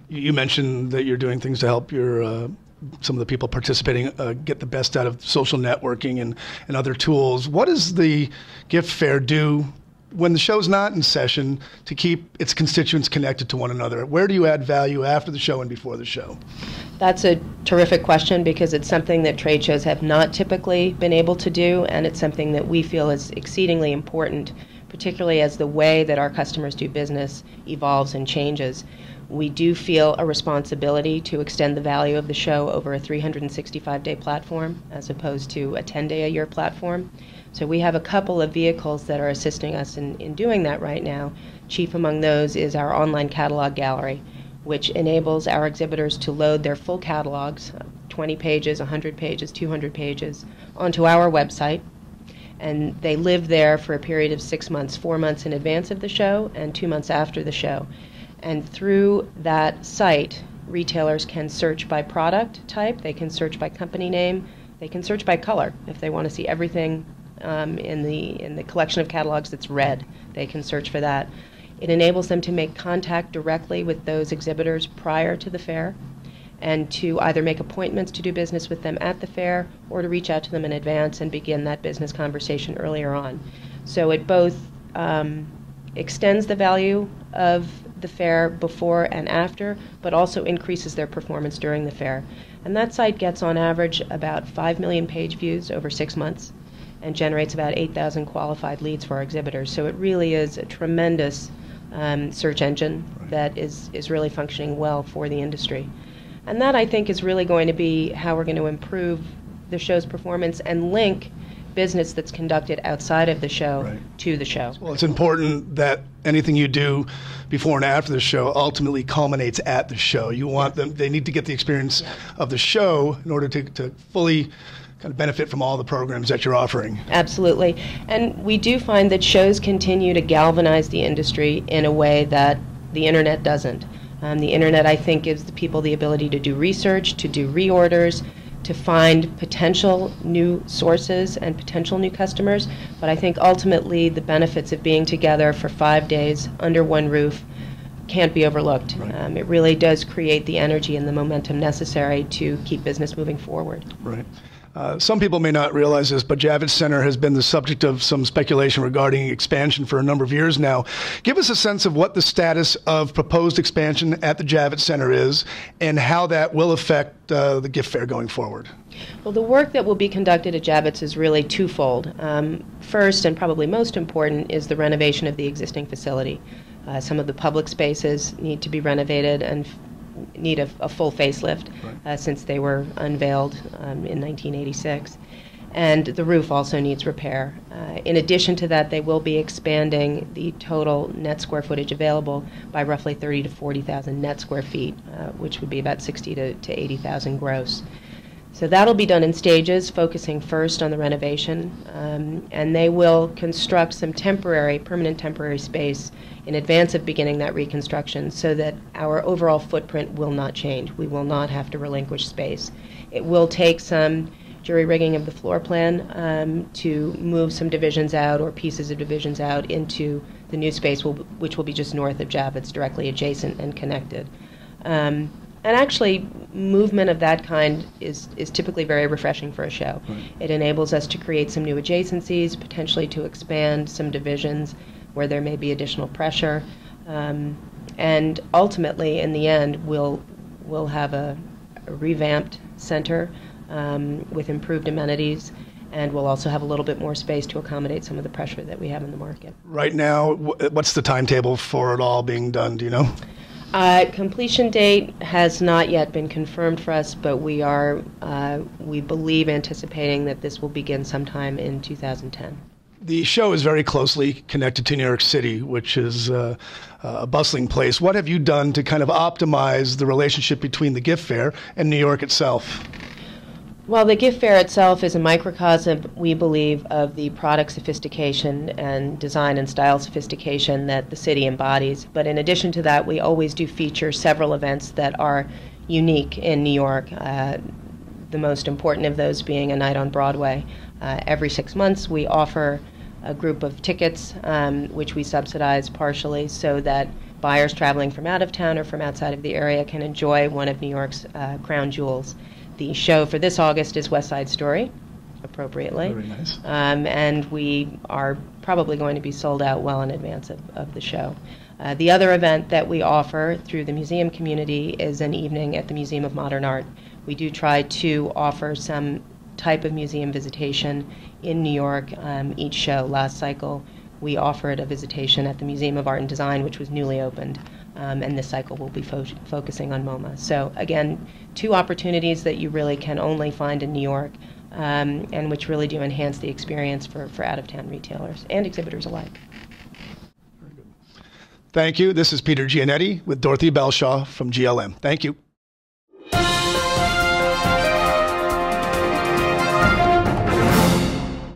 You mentioned that you're doing things to help your some of the people participating get the best out of social networking and other tools. What does the gift fair do when the show's not in session to keep its constituents connected to one another? Where do you add value after the show and before the show? That's a terrific question, because it's something that trade shows have not typically been able to do, and it's something that we feel is exceedingly important, particularly as the way that our customers do business evolves and changes. We do feel a responsibility to extend the value of the show over a 365-day platform as opposed to a 10-day-a-year platform. So we have a couple of vehicles that are assisting us in doing that right now. Chief among those is our online catalog gallery, which enables our exhibitors to load their full catalogs, 20 pages, 100 pages, 200 pages, onto our website. And they live there for a period of 6 months, 4 months in advance of the show and 2 months after the show. And through that site, retailers can search by product type, they can search by company name, they can search by color. If they want to see everything in the collection of catalogs that's red, they can search for that. It enables them to make contact directly with those exhibitors prior to the fair, and to either make appointments to do business with them at the fair or to reach out to them in advance and begin that business conversation earlier on. So it both extends the value of the fair before and after, but also increases their performance during the fair. And that site gets on average about 5 million page views over 6 months and generates about 8,000 qualified leads for our exhibitors. So it really is a tremendous search engine that is really functioning well for the industry. And that, I think, is really going to be how we're going to improve the show's performance and link business that's conducted outside of the show to the show. Well, it's important that anything you do before and after the show ultimately culminates at the show. You want them, they need to get the experience of the show in order to fully kind of benefit from all the programs that you're offering. Absolutely. And we do find that shows continue to galvanize the industry in a way that the internet doesn't. The internet, I think, gives the people the ability to do research, to do reorders, to find potential new sources and potential new customers. But I think ultimately the benefits of being together for 5 days under one roof can't be overlooked. It really does create the energy and the momentum necessary to keep business moving forward. Right. Some people may not realize this, but Javits Center has been the subject of some speculation regarding expansion for a number of years now. Give us a sense of what the status of proposed expansion at the Javits Center is and how that will affect the gift fair going forward. Well, the work that will be conducted at Javits is really twofold. First, and probably most important, is the renovation of the existing facility. Some of the public spaces need to be renovated and need a full facelift since they were unveiled in 1986. And the roof also needs repair. In addition to that, they will be expanding the total net square footage available by roughly 30 to 40,000 net square feet, which would be about 60 to 80,000 gross. So that'll be done in stages, focusing first on the renovation, and they will construct some permanent temporary space in advance of beginning that reconstruction so that our overall footprint will not change. We will not have to relinquish space. It will take some jury-rigging of the floor plan to move some divisions out or pieces of divisions out into the new space, which will be just north of Javits, directly adjacent and connected. And actually, movement of that kind is typically very refreshing for a show. It enables us to create some new adjacencies, potentially to expand some divisions where there may be additional pressure. And ultimately, in the end, we'll have a revamped center with improved amenities, and we'll also have a little bit more space to accommodate some of the pressure that we have in the market. Right now, what's the timetable for it all being done, do you know? Completion date has not yet been confirmed for us, but we are, we believe, anticipating that this will begin sometime in 2010. The show is very closely connected to New York City, which is a bustling place. What have you done to kind of optimize the relationship between the gift fair and New York itself? Well, the gift fair itself is a microcosm, we believe, of the product sophistication and design and style sophistication that the city embodies. But in addition to that, we always do feature several events that are unique in New York, the most important of those being a night on Broadway. Every 6 months, we offer a group of tickets, which we subsidize partially so that buyers traveling from out of town or from outside of the area can enjoy one of New York's crown jewels. The show for this August is West Side Story, appropriately. Very nice. And we are probably going to be sold out well in advance of the show. The other event that we offer through the museum community is an evening at the Museum of Modern Art. We do try to offer some type of museum visitation in New York each show. Last cycle, we offered a visitation at the Museum of Art and Design, which was newly opened, and this cycle will be focusing on MoMA. So again, two opportunities that you really can only find in New York, and which really do enhance the experience for out-of-town retailers and exhibitors alike. Thank you. This is Peter Giannetti with Dorothy Belshaw from GLM. Thank you.